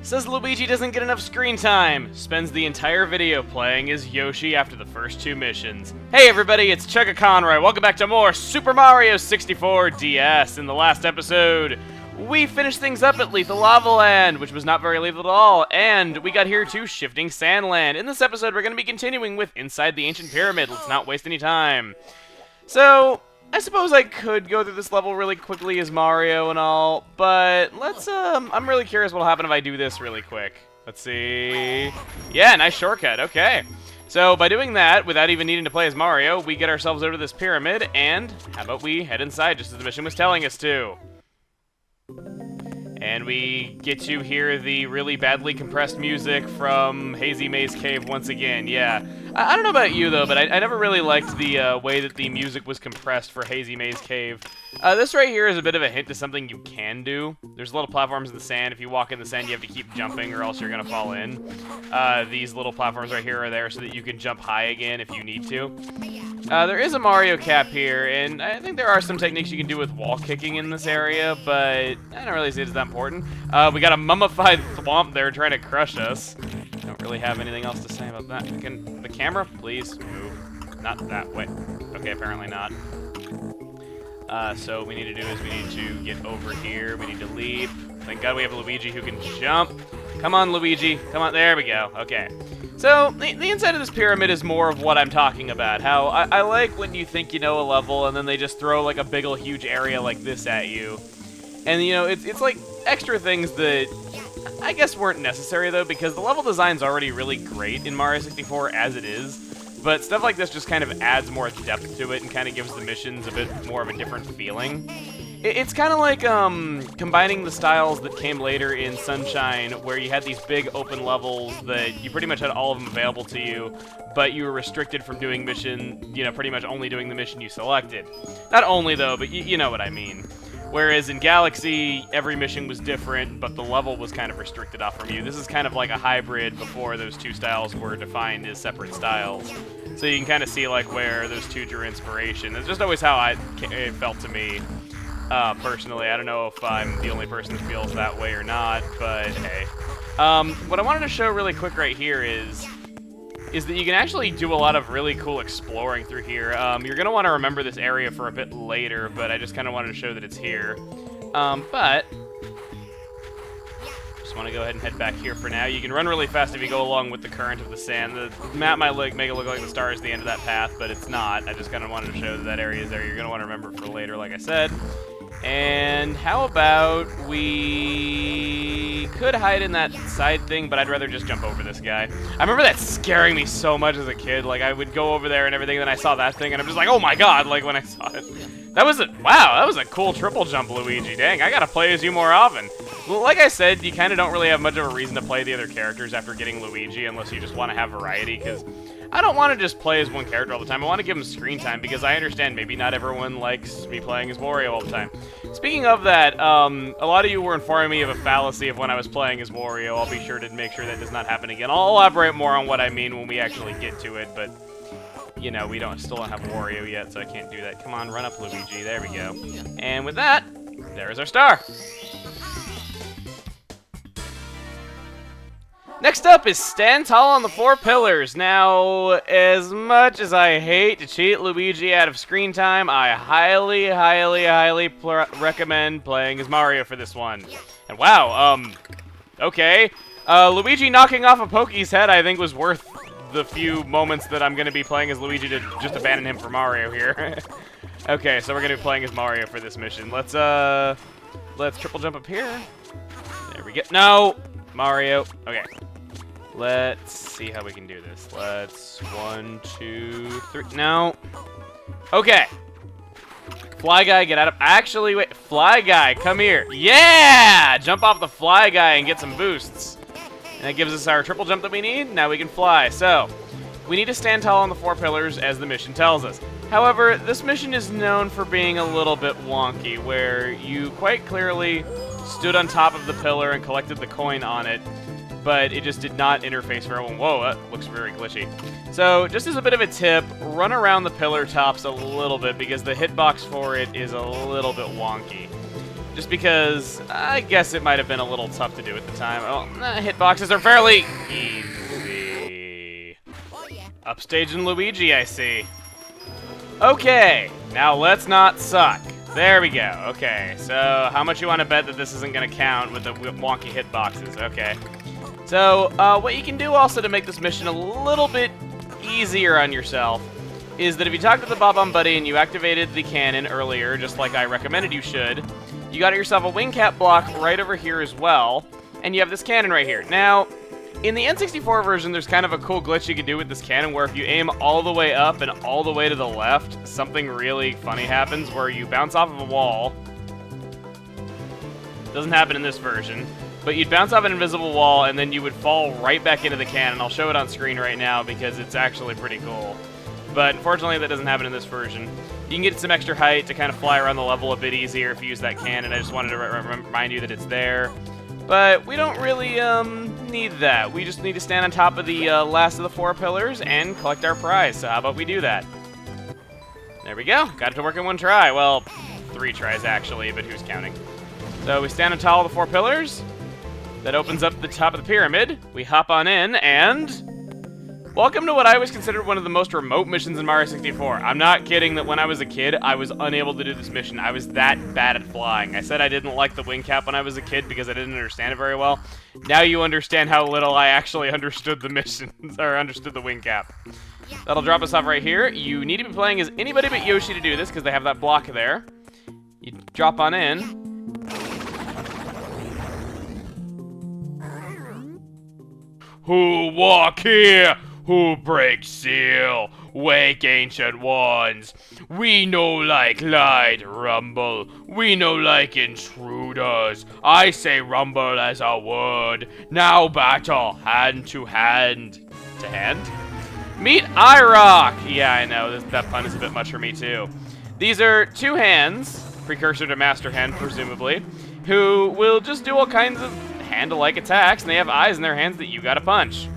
Says Luigi doesn't get enough screen time. Spends the entire video playing as Yoshi after the first 2 missions. Hey everybody, it's chuggaaconroy. Welcome back to more Super Mario 64 DS. In the last episode, we finished things up at Lethal Lava Land, which was not very lethal at all, and we got here to Shifting Sand Land. In this episode, we're going to be continuing with Inside the Ancient Pyramid. Let's not waste any time. So, I suppose I could go through this level really quickly as Mario and all, but let's, I'm really curious what'll happen if I do this really quick. Let's see. Yeah, nice shortcut, okay. So, by doing that, without even needing to play as Mario, we get ourselves over to this pyramid, and how about we head inside just as the mission was telling us to. And we get to hear the really badly compressed music from Hazy Maze Cave once again, yeah. I don't know about you, though, but I never really liked the way that the music was compressed for Hazy Maze Cave. This right here is a bit of a hint to something you can do. There's little platforms in the sand. If you walk in the sand, you have to keep jumping or else you're going to fall in. These little platforms right here are there so that you can jump high again if you need to. There is a Mario cap here, and I think there are some techniques you can do with wall kicking in this area, but I don't really see it as that important. We got a mummified thwomp there trying to crush us. Don't really have anything else to say about that. Can the camera please move? Not that way. Okay, apparently not. So what we need to do is we need to get over here. We need to leap. Thank God we have Luigi who can jump. Come on, Luigi. Come on. There we go. Okay. So, the inside of this pyramid is more of what I'm talking about. How I like when you think you know a level and then they just throw like a big ol' huge area like this at you. And, you know, it's like extra things that I guess weren't necessary, though, because the level design's already really great in Mario 64 as it is. But stuff like this just kind of adds more depth to it and kind of gives the missions a bit more of a different feeling. It's kind of like combining the styles that came later in Sunshine, where you had these big open levels that you pretty much had all of them available to you, but you were restricted from doing mission, you know, pretty much only doing the mission you selected. Not only, though, but you know what I mean. Whereas in Galaxy, every mission was different, but the level was kind of restricted off from you. This is kind of like a hybrid before those two styles were defined as separate styles. So you can kind of see like where those two drew inspiration. It's just always how it felt to me. Personally, I don't know if I'm the only person that feels that way or not, but hey. What I wanted to show really quick right here is that you can actually do a lot of really cool exploring through here. You're going to want to remember this area for a bit later, but I just kind of wanted to show that it's here. But just want to go ahead and head back here for now. You can run really fast if you go along with the current of the sand. The map might make it look like the star is the end of that path, but it's not. I just kind of wanted to show that that area is there. You're going to want to remember for later, like I said. And how about we could hide in that side thing, but I'd rather just jump over this guy. I remember that scaring me so much as a kid. Like, I would go over there and everything, and then I saw that thing, and I'm just like, oh my god, like, when I saw it. Wow, that was a cool triple jump, Luigi. Dang, I gotta play as you more often. Well, like I said, you kind of don't really have much of a reason to play the other characters after getting Luigi, unless you just want to have variety, because I don't want to just play as one character all the time. I want to give him screen time, because I understand maybe not everyone likes me playing as Wario all the time. Speaking of that, a lot of you were informing me of a fallacy of when I was playing as Wario. I'll be sure to make sure that does not happen again. I'll elaborate more on what I mean when we actually get to it, but you know, we still don't have Wario yet, so I can't do that. Come on, run up, Luigi. There we go. And with that, there's our star. Next up is Stand Tall on the 4 Pillars. Now, as much as I hate to cheat Luigi out of screen time, I highly, highly, highly recommend playing as Mario for this one. And wow, okay. Luigi knocking off a Pokey's head, I think, was worth the few moments that I'm going to be playing as Luigi to just abandon him for Mario here. Okay, so we're going to be playing as Mario for this mission. Let's triple jump up here. There we go. No! Mario. Okay. Let's see how we can do this. Let's 1, 2, 3. No. Okay. Fly Guy, get out of... Actually, wait. Fly Guy, come here. Yeah! Jump off the Fly Guy and get some boosts. And that gives us our triple jump that we need. Now we can fly. So, we need to stand tall on the 4 pillars as the mission tells us. However, this mission is known for being a little bit wonky, where you quite clearly stood on top of the pillar and collected the coin on it, but it just did not interface very well. Whoa, that looks very glitchy. So, just as a bit of a tip, run around the pillar tops a little bit, because the hitbox for it is a little bit wonky. just because I guess it might have been a little tough to do at the time. Oh, hitboxes are fairly easy. Upstaging Luigi, I see. Okay, now let's not suck. There we go. Okay, so how much you want to bet that this isn't going to count with the wonky hitboxes? Okay. So, what you can do also to make this mission a little bit easier on yourself is that if you talk to the Bob-omb Buddy and you activated the cannon earlier, just like I recommended you should, you got yourself a wing cap block right over here as well, and you have this cannon right here. Now, in the N64 version, there's kind of a cool glitch you can do with this cannon where if you aim all the way up and all the way to the left, something really funny happens where you bounce off of a wall. Doesn't happen in this version, but you'd bounce off an invisible wall and then you would fall right back into the cannon. I'll show it on screen right now because it's actually pretty cool. But unfortunately, that doesn't happen in this version. You can get some extra height to kind of fly around the level a bit easier if you use that cannon. I just wanted to remind you that it's there. But we don't really need that. We just need to stand on top of the last of the 4 pillars and collect our prize. So how about we do that? There we go. Got it to work in 1 try. Well, 3 tries actually, but who's counting? So we stand on top of the 4 pillars. That opens up the top of the pyramid. We hop on in and... welcome to what I always considered one of the most remote missions in Mario 64. I'm not kidding that when I was a kid, I was unable to do this mission. I was that bad at flying. I said I didn't like the wing cap when I was a kid because I didn't understand it very well. Now you understand how little I actually understood the missions, or understood the wing cap. That'll drop us off right here. You need to be playing as anybody but Yoshi to do this because they have that block there. You drop on in. Who walk here? Who breaks seal? Wake, ancient ones. We no like light rumble. We no like intruders. I say rumble as a word. Now battle hand to hand. To hand? Meet iRock! Yeah, I know. That pun is a bit much for me, too. These are 2 hands, precursor to Master Hand, presumably, who will just do all kinds of hand-alike attacks, and they have eyes in their hands that you gotta punch.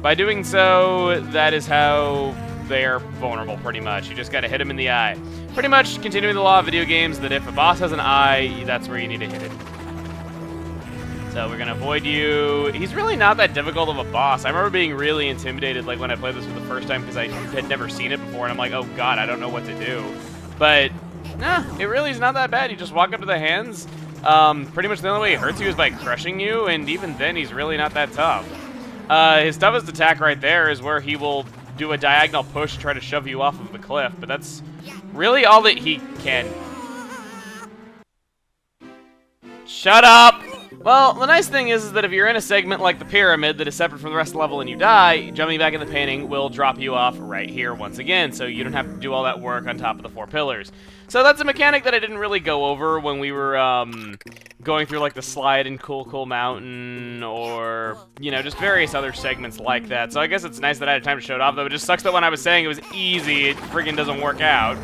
By doing so, that is how they are vulnerable, pretty much. You just gotta hit them in the eye. Pretty much continuing the law of video games that if a boss has an eye, that's where you need to hit it. So we're gonna avoid you. He's really not that difficult of a boss. I remember being really intimidated like when I played this for the first time because I had never seen it before, and I'm like, oh god, I don't know what to do. But, nah, it really is not that bad. You just walk up to the hands. Pretty much the only way he hurts you is by crushing you, and even then he's really not that tough. His toughest attack right there is where he will do a diagonal push to try to shove you off of the cliff, but that's really all that he can. Shut up! Well, the nice thing is that if you're in a segment like the pyramid that is separate from the rest of the level and you die, jumping back in the painting will drop you off right here once again, so you don't have to do all that work on top of the 4 pillars. So that's a mechanic that I didn't really go over when we were going through like the slide in Cool Mountain or, you know, just various other segments like that. So I guess it's nice that I had time to show it off, though it just sucks that when I was saying it was easy, it friggin' doesn't work out.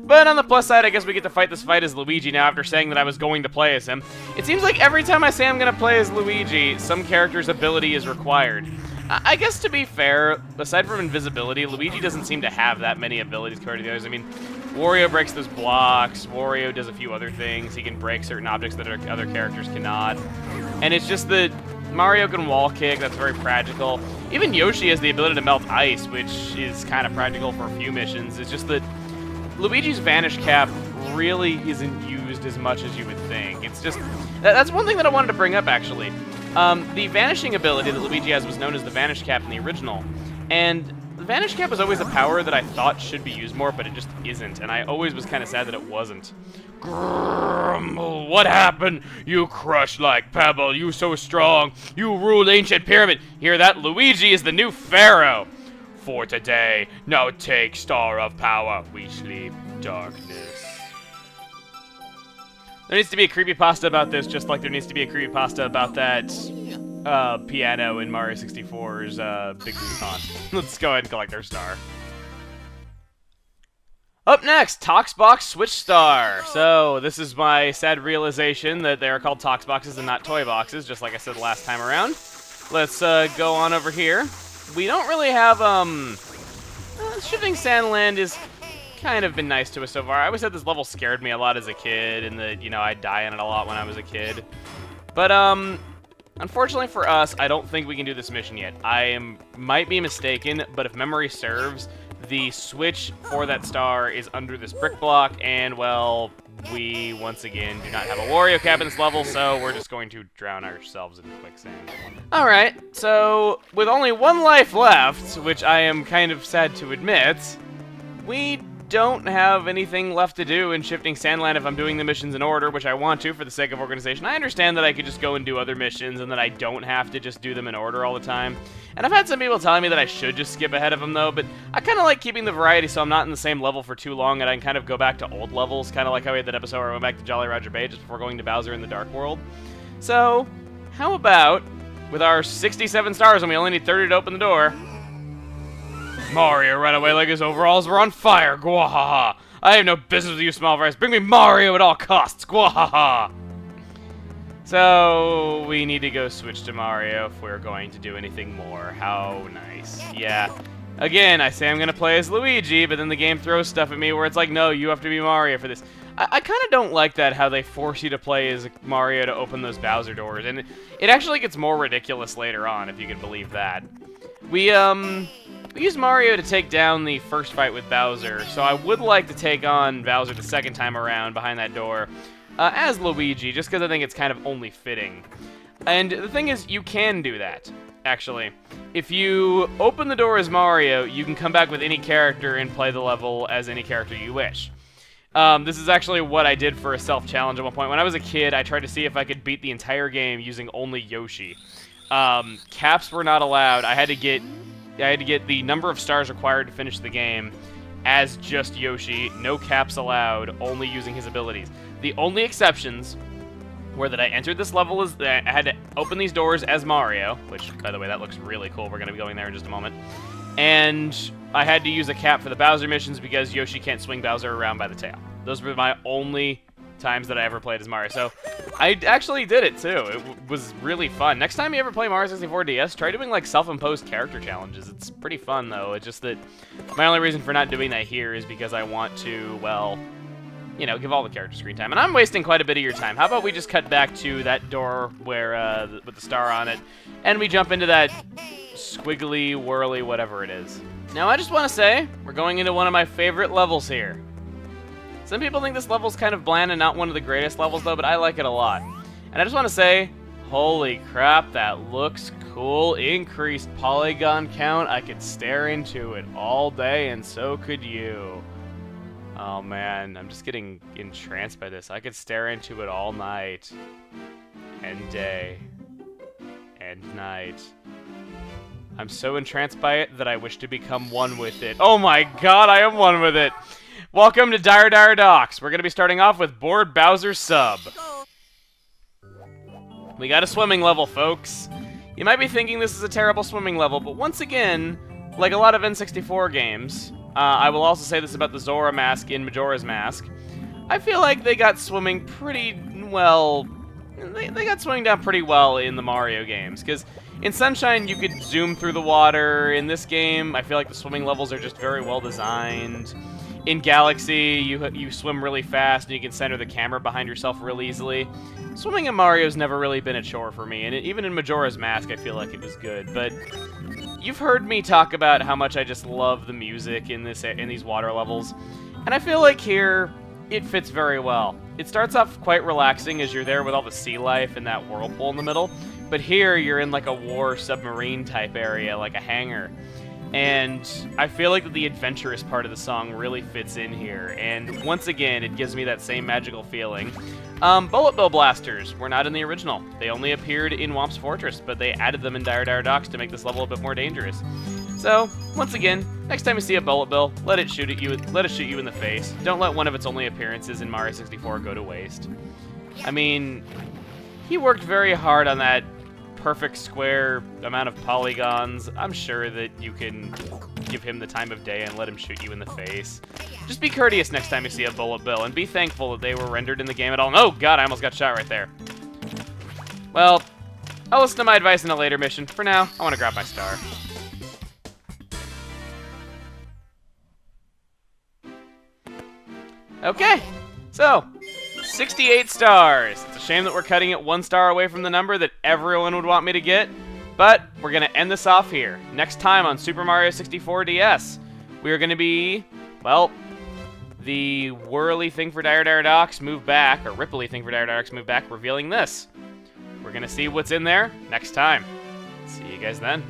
But on the plus side, I guess we get to fight this fight as Luigi now after saying that I was going to play as him. It seems like every time I say I'm going to play as Luigi, some character's ability is required. I guess to be fair, aside from invisibility, Luigi doesn't seem to have that many abilities compared to the others. I mean, Wario breaks those blocks, Wario does a few other things, he can break certain objects that other characters cannot. And it's just that Mario can wall kick, that's very practical. Even Yoshi has the ability to melt ice, which is kind of practical for a few missions. It's just that Luigi's Vanish Cap really isn't used as much as you would think. It's just... that's one thing that I wanted to bring up, actually. The vanishing ability that Luigi has was known as the Vanish Cap in the original. And the Vanish Cap was always a power that I thought should be used more, but it just isn't. And I always was kind of sad that it wasn't. Grumble, what happened? You crush like pebble, you so strong. You rule ancient pyramid. Hear that? Luigi is the new pharaoh. For today, now take Star of Power, we sleep darkness. There needs to be a creepypasta about this, just like there needs to be a creepypasta about that piano in Mario 64's Big Blue Pond. Let's go ahead and collect our star. Up next, Toxbox Switch Star. So, this is my sad realization that they are called Toxboxes and not toy boxes, just like I said last time around. Let's go on over here. We don't really have, Shifting Sandland is kind of been nice to us so far. I always said this level scared me a lot as a kid, and that, you know, I'd die in it a lot when I was a kid. But, unfortunately for us, I don't think we can do this mission yet. Might be mistaken, but if memory serves, the switch for that star is under this brick block, and, well, we, once again, do not have a Wario cap in this level, so we're just going to drown ourselves in quicksand. Alright, so with only one life left, which I am kind of sad to admit, we don't have anything left to do in Shifting Sandland if I'm doing the missions in order, which I want to for the sake of organization. I understand that I could just go and do other missions and that I don't have to just do them in order all the time. And I've had some people telling me that I should just skip ahead of them, though, but I kind of like keeping the variety so I'm not in the same level for too long and I can kind of go back to old levels, kind of like how we had that episode where I went back to Jolly Roger Bay just before going to Bowser in the Dark World. So, how about, with our 67 stars and we only need 30 to open the door, Mario ran away like his overalls were on fire, gwahaha! I have no business with you, small fries. Bring me Mario at all costs, gwahaha! So, we need to go switch to Mario if we're going to do anything more. How nice. Yeah. Again, I say I'm gonna play as Luigi, but then the game throws stuff at me where it's like, no, you have to be Mario for this. I kind of don't like that, how they force you to play as Mario to open those Bowser doors, and it actually gets more ridiculous later on, if you can believe that. We used Mario to take down the first fight with Bowser, so I would like to take on Bowser the second time around behind that door as Luigi, just because I think it's kind of only fitting. And the thing is, you can do that, actually. If you open the door as Mario, you can come back with any character and play the level as any character you wish. This is actually what I did for a self-challenge at one point. When I was a kid, I tried to see if I could beat the entire game using only Yoshi. Caps were not allowed. I had to get the number of stars required to finish the game as just Yoshi, no caps allowed, only using his abilities. The only exceptions were that I entered this level as I had to open these doors as Mario, which, by the way, that looks really cool. We're going to be going there in just a moment. And I had to use a cap for the Bowser missions because Yoshi can't swing Bowser around by the tail. Those were my only times that I ever played as Mario. So I actually did it too. It was really fun. Next time you ever play Mario 64 DS, try doing like self-imposed character challenges. It's pretty fun though. It's just that my only reason for not doing that here is because I want to, well, you know, give all the characters screen time. And I'm wasting quite a bit of your time. How about we just cut back to that door where with the star on it, and we jump into that squiggly, whirly, whatever it is. Now I just want to say, we're going into one of my favorite levels here. Some people think this level's kind of bland and not one of the greatest levels, though, but I like it a lot. And I just want to say, holy crap, that looks cool. Increased polygon count. I could stare into it all day, and so could you. Oh, man, I'm just getting entranced by this. I could stare into it all night, and day, and night. I'm so entranced by it that I wish to become one with it. Oh my god, I am one with it! Welcome to Dire Dire Docks. We're going to be starting off with Board Bowser Sub. We got a swimming level, folks. You might be thinking this is a terrible swimming level, but once again, like a lot of N64 games, I will also say this about the Zora mask in Majora's Mask, I feel like they got swimming pretty well. They got swimming down pretty well in the Mario games, because in Sunshine you could zoom through the water. In this game, I feel like the swimming levels are just very well designed. In Galaxy, you swim really fast and you can center the camera behind yourself real easily. Swimming in Mario's never really been a chore for me, and even in Majora's Mask I feel like it was good, but you've heard me talk about how much I just love the music in these water levels, and I feel like here it fits very well. It starts off quite relaxing as you're there with all the sea life and that whirlpool in the middle, but here you're in like a war submarine type area, like a hangar. And I feel like the adventurous part of the song really fits in here, and once again, it gives me that same magical feeling. Bullet Bill Blasters were not in the original. They only appeared in Whomp's Fortress, but they added them in Dire Dire Docks to make this level a bit more dangerous. So, once again, next time you see a Bullet Bill, let it shoot you in the face. Don't let one of its only appearances in Mario 64 go to waste. I mean, he worked very hard on that perfect square amount of polygons. I'm sure that you can give him the time of day and let him shoot you in the face. Just be courteous next time you see a Bullet Bill, and be thankful that they were rendered in the game at all. Oh god, I almost got shot right there. Well, I'll listen to my advice in a later mission. For now, I want to grab my star. Okay, so 68 stars. It's a shame that we're cutting it 1 star away from the number that everyone would want me to get, but we're going to end this off here. Next time on Super Mario 64 DS, we are going to be, well, the whirly thing for Dire Dire Docks move back, or ripply thing for Dire Dire Docks move back, revealing this. We're going to see what's in there next time. See you guys then.